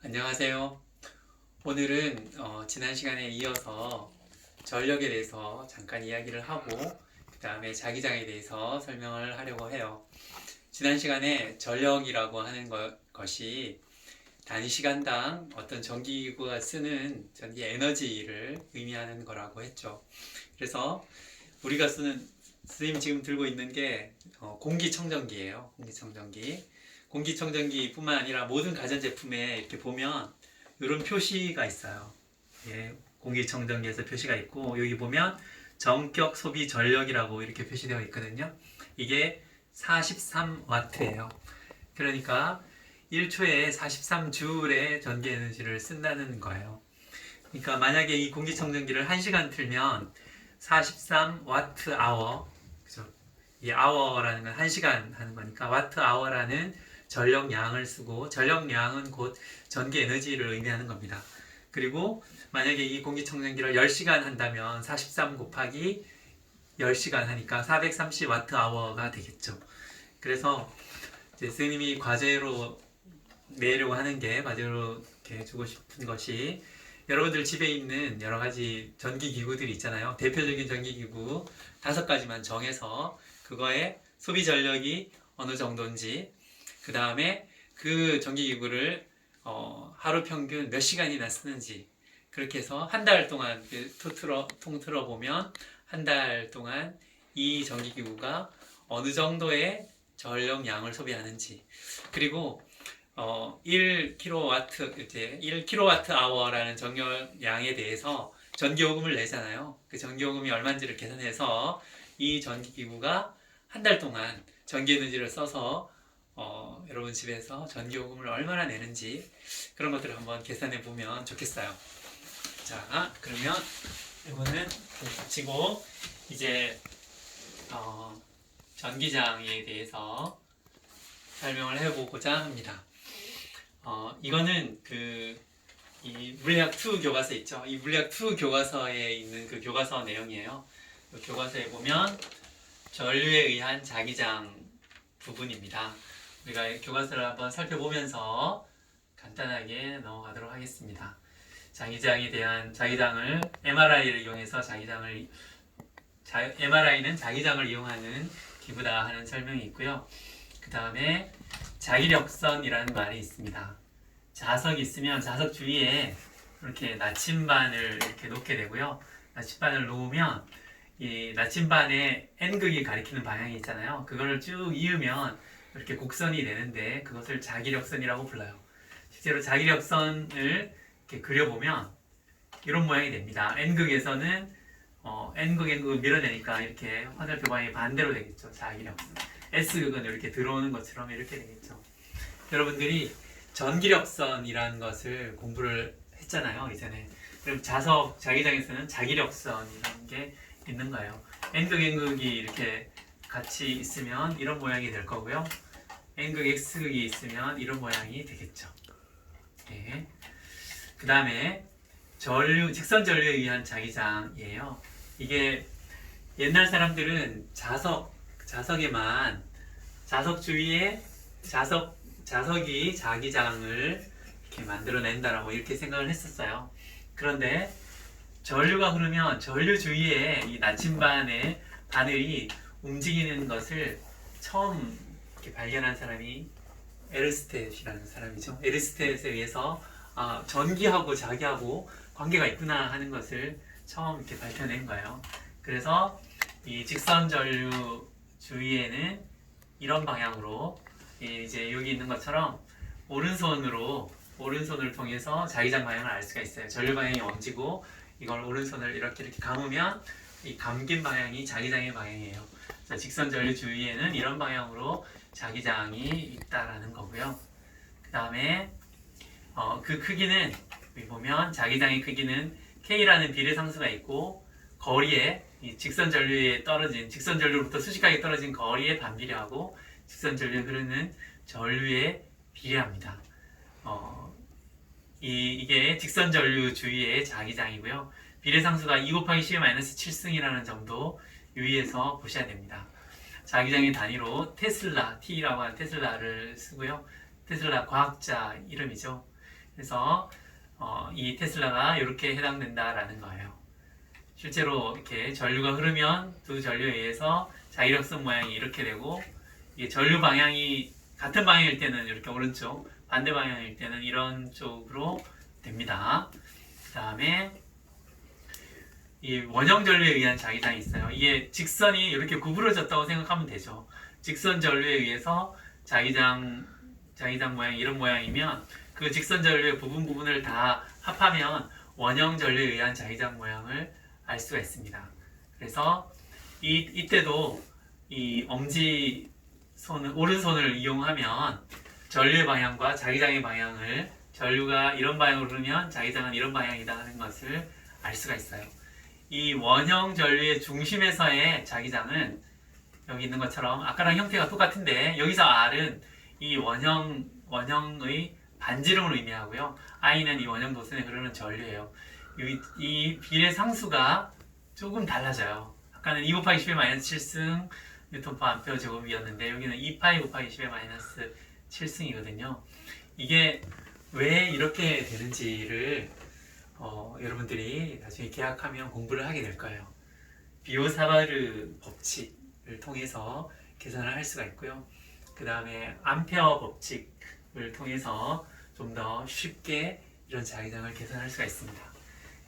안녕하세요. 오늘은 지난 시간에 이어서 전력에 대해서 잠깐 이야기를 하고 그 다음에 자기장에 대해서 설명을 하려고 해요. 지난 시간에 전력이라고 하는 것이 단위 시간당 어떤 전기기구가 쓰는 전기 에너지를 의미하는 거라고 했죠. 그래서 우리가 선생님 지금 들고 있는 게 공기청정기예요. 공기청정기뿐만 아니라 모든 가전제품에 이렇게 보면 이런 표시가 있어요. 예, 공기청정기에서 표시가 있고 여기 보면 전격 소비 전력이라고 이렇게 표시되어 있거든요. 이게 43W예요. 그러니까 1초에 43J의 전기 에너지를 쓴다는 거예요. 그러니까 만약에 이 공기청정기를 1시간 틀면 43Wh, 그죠? 이 hour라는 건 1시간 하는 거니까 Wh라는 전력량을 쓰고, 전력량은 곧 전기 에너지를 의미하는 겁니다. 그리고 만약에 이 공기청정기를 10시간 한다면 43 곱하기 10시간 하니까 430Wh가 되겠죠. 그래서 이제 선생님이 과제로 내려고 하는 게, 과제로 이렇게 주고 싶은 것이, 여러분들 집에 있는 여러 가지 전기기구들이 있잖아요. 대표적인 전기기구 5가지만 정해서 그거의 소비 전력이 어느 정도인지, 그 다음에 그 전기기구를 하루 평균 몇 시간이나 쓰는지, 그렇게 해서 한 달 동안 통틀어 보면 한 달 동안 이 전기기구가 어느 정도의 전력량을 소비하는지, 그리고 1kW, 이제 1kWh라는 전력량에 대해서 전기요금을 내잖아요. 그 전기요금이 얼마인지를 계산해서 이 전기기구가 한 달 동안 전기에너지를 써서 여러분 집에서 전기요금을 얼마나 내는지 그런 것들을 한번 계산해 보면 좋겠어요. 자, 그러면 이거는 붙이고 이제 전기장에 대해서 설명을 해보고자 합니다. 이거는 이 물리학2 교과서 있죠. 이 물리학2 교과서에 있는 그 교과서 내용이에요. 그 교과서에 보면 전류에 의한 자기장 부분입니다. 우리가 교과서를 한번 살펴보면서 간단하게 넘어가도록 하겠습니다. 자기장을 MRI를 이용해서 MRI는 자기장을 이용하는 기구다 하는 설명이 있고요. 그 다음에 자기력선이라는 말이 있습니다. 자석이 있으면 자석 주위에 이렇게 나침반을 이렇게 놓게 되고요. 나침반을 놓으면 이 나침반의 N극이 가리키는 방향이 있잖아요. 그거를 쭉 이으면 이렇게 곡선이 되는데 그것을 자기력선이라고 불러요. 실제로 자기력선을 이렇게 그려보면 이런 모양이 됩니다. N극에서는 N극을 밀어내니까 이렇게 화살표 방향이 반대로 되겠죠. 자기력선. S극은 이렇게 들어오는 것처럼 이렇게 되겠죠. 여러분들이 전기력선이라는 것을 공부를 했잖아요, 이전에. 그럼 자기장에서는 자기력선이라는 게 있는 거예요. N극, N극이 이렇게 같이 있으면 이런 모양이 될 거고요. N극, X극이 있으면 이런 모양이 되겠죠. 네. 그 다음에 직선 전류에 의한 자기장이에요. 이게 옛날 사람들은 자석에만 자석 주위에 자석이 자기장을 이렇게 만들어낸다라고 이렇게 생각을 했었어요. 그런데 전류가 흐르면 전류 주위에 이 나침반의 바늘이 움직이는 것을 처음 이렇게 발견한 사람이 에르스텟이라는 사람이죠. 에르스텟에 의해서 전기하고 자기하고 관계가 있구나 하는 것을 처음 이렇게 밝혀낸 거예요. 그래서 이 직선 전류 주위에는 이런 방향으로 이제 여기 있는 것처럼 오른손을 통해서 자기장 방향을 알 수가 있어요. 전류 방향이 엄지고 이걸 오른손을 이렇게 감으면 이 감긴 방향이 자기장의 방향이에요. 그래서 직선 전류 주위에는 이런 방향으로 자기장이 있다라는 거고요. 그 다음에 그 크기는 여기 보면 자기장의 크기는 K라는 비례상수가 있고 거리에 이 직선 전류로부터 수직하게 떨어진 거리에 반비례하고 직선 전류에 흐르는 전류에 비례합니다. 이게 직선 전류 주위의 자기장이고요. 비례상수가 2 곱하기 10-7승이라는 점도 유의해서 보셔야 됩니다. 자기장의 단위로 테슬라, T라고 하는 테슬라를 쓰고요. 테슬라 과학자 이름이죠. 그래서 이 테슬라가 이렇게 해당된다라는 거예요. 실제로 이렇게 전류가 흐르면 두 전류에 의해서 자기력선 모양이 이렇게 되고, 이게 전류 방향이 같은 방향일 때는 이렇게 오른쪽, 반대 방향일 때는 이런 쪽으로 됩니다. 그 다음에 이 원형 전류에 의한 자기장이 있어요. 이게 직선이 이렇게 구부러졌다고 생각하면 되죠. 직선 전류에 의해서 자기장 모양이 이런 모양이면 그 직선 전류의 부분을 다 합하면 원형 전류에 의한 자기장 모양을 알 수가 있습니다. 그래서 이때도 이 엄지 오른손을 이용하면 전류의 방향과 자기장의 방향을, 전류가 이런 방향으로 흐르면 자기장은 이런 방향이다 하는 것을 알 수가 있어요. 이 원형 전류의 중심에서의 자기장은 여기 있는 것처럼 아까랑 형태가 똑같은데, 여기서 R은 이 원형의 반지름을 의미하고요. I는 이 원형 도선에 흐르는 전류예요. 이 비례 상수가 조금 달라져요. 아까는 2 곱하기 10의 마이너스 7승 뉴턴/a 제곱이었는데, 여기는 2파이 곱하기 10의 마이너스 7승이거든요. 이게 왜 이렇게 되는지를 여러분들이 나중에 계약하면 공부를 하게 될 거예요. 비오사바르 법칙을 통해서 계산을 할 수가 있고요. 그 다음에 암페어 법칙을 통해서 좀 더 쉽게 이런 자기장을 계산할 수가 있습니다.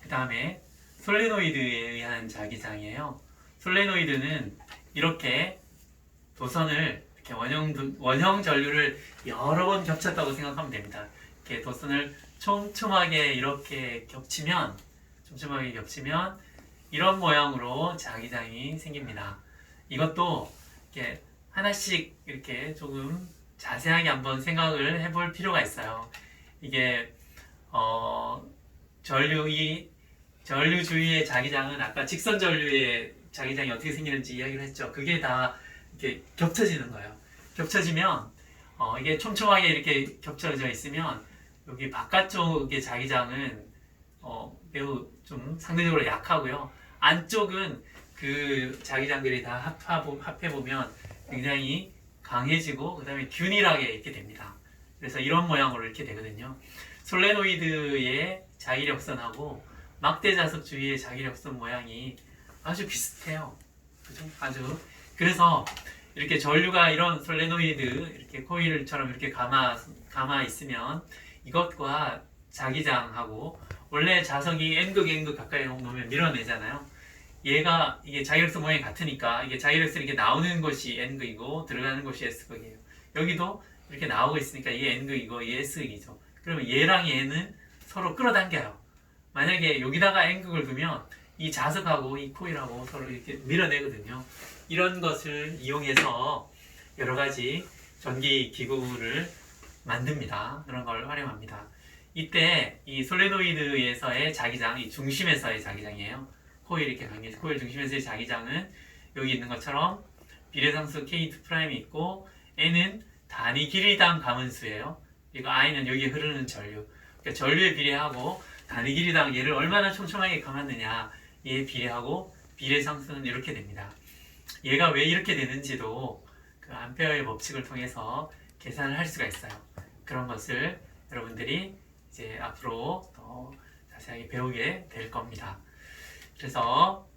그 다음에 솔레노이드에 의한 자기장이에요. 솔레노이드는 이렇게 도선을, 이렇게 원형 전류를 여러 번 겹쳤다고 생각하면 됩니다. 이렇게 도선을 촘촘하게 이렇게 겹치면 이런 모양으로 자기장이 생깁니다. 이것도 이렇게 하나씩 이렇게 조금 자세하게 한번 생각을 해볼 필요가 있어요. 이게 전류 주위의 자기장은 아까 직선 전류의 자기장이 어떻게 생기는지 이야기를 했죠. 그게 다 이렇게 겹쳐지는 거예요. 겹쳐지면 이게 촘촘하게 이렇게 겹쳐져 있으면 여기 바깥쪽의 자기장은 매우 좀 상대적으로 약하고요. 안쪽은 그 자기장들이 다 합해보면 굉장히 강해지고, 그 다음에 균일하게 이렇게 됩니다. 그래서 이런 모양으로 이렇게 되거든요. 솔레노이드의 자기력선하고 막대자석 주위의 자기력선 모양이 아주 비슷해요. 그죠? 그래서 이렇게 전류가 이런 솔레노이드 이렇게 코일처럼 이렇게 감아 있으면 이것과 자기장하고, 원래 자석이 N극 가까이 놓으면 밀어내잖아요. 이게 자기력선 모양이 같으니까, 이게 자기력선이 이렇게 나오는 것이 N극이고 들어가는 것이 S극이에요. 여기도 이렇게 나오고 있으니까 이게 N극이고 이게 S극이죠. 그러면 얘랑 얘는 서로 끌어당겨요. 만약에 여기다가 N극을 두면 이 자석하고 이 코일하고 서로 이렇게 밀어내거든요. 이런 것을 이용해서 여러 가지 전기 기구를 만듭니다. 그런 걸 활용합니다. 이때 이 솔레노이드에서의 자기장, 이 중심에서의 자기장이에요. 코일 이렇게 관계해서 코일 중심에서의 자기장은 여기 있는 것처럼 비례상수 K2' 있고, N은 단위 길이당 가문수예요. 이거 I는 여기에 흐르는 전류. 그러니까 전류에 비례하고 단위 길이당 얘를 얼마나 촘촘하게 감았느냐, 얘에 비례하고 비례상수는 이렇게 됩니다. 얘가 왜 이렇게 되는지도 그 암페어의 법칙을 통해서 계산을 할 수가 있어요. 그런 것을 여러분들이 이제 앞으로 더 자세하게 배우게 될 겁니다. 그래서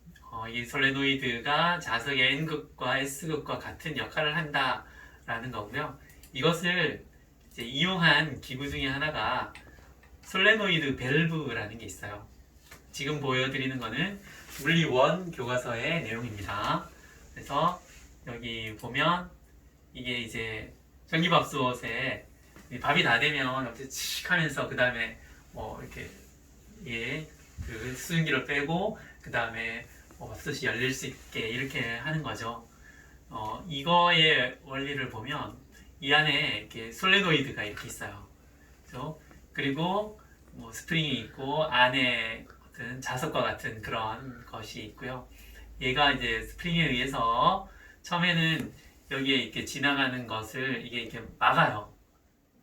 이 솔레노이드가 자석의 N극과 S극과 같은 역할을 한다라는 거고요. 이것을 이제 이용한 기구 중에 하나가 솔레노이드 밸브라는 게 있어요. 지금 보여드리는 거는 물리 1 교과서의 내용입니다. 그래서 여기 보면 이게 이제 전기밥솥에 밥이 다 되면 이렇게 칙 하면서 그 다음에 이렇게 그 수증기를 빼고 그 다음에 밥솥이 열릴 수 있게 이렇게 하는 거죠. 이거의 원리를 보면 이 안에 이렇게 솔레노이드가 이렇게 있어요. 그렇죠? 그리고 스프링이 있고 안에 어떤 자석과 같은 그런 것이 있고요. 얘가 이제 스프링에 의해서 처음에는 여기에 이렇게 지나가는 것을 이게 이렇게 막아요.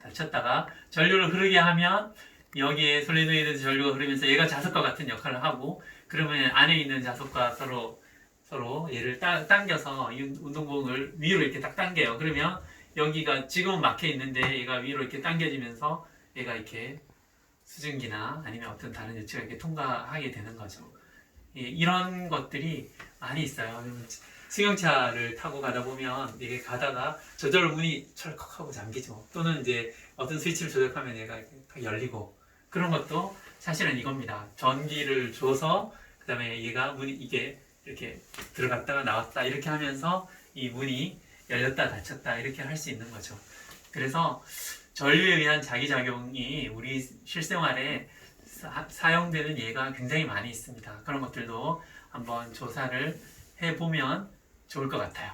닫혔다가 전류를 흐르게 하면 여기에 솔레노이드 전류가 흐르면서 얘가 자석과 같은 역할을 하고, 그러면 안에 있는 자석과 서로 얘를 당겨서 이 운동복을 위로 이렇게 딱 당겨요. 그러면 여기가 지금은 막혀 있는데 얘가 위로 이렇게 당겨지면서 얘가 이렇게 수증기나 아니면 어떤 다른 유치가 이렇게 통과하게 되는 거죠. 예, 이런 것들이 많이 있어요. 승용차를 타고 가다 보면 이게 가다가 저절로 문이 철컥하고 잠기죠. 또는 이제 어떤 스위치를 조작하면 얘가 이렇게 딱 열리고 그런 것도 사실은 이겁니다. 전기를 줘서 그다음에 얘가 문이 이게 이렇게 들어갔다가 나왔다 이렇게 하면서 이 문이 열렸다 닫혔다 이렇게 할 수 있는 거죠. 그래서 전류에 의한 자기작용이 우리 실생활에 사용되는 예가 굉장히 많이 있습니다. 그런 것들도 한번 조사를 해보면 좋을 것 같아요.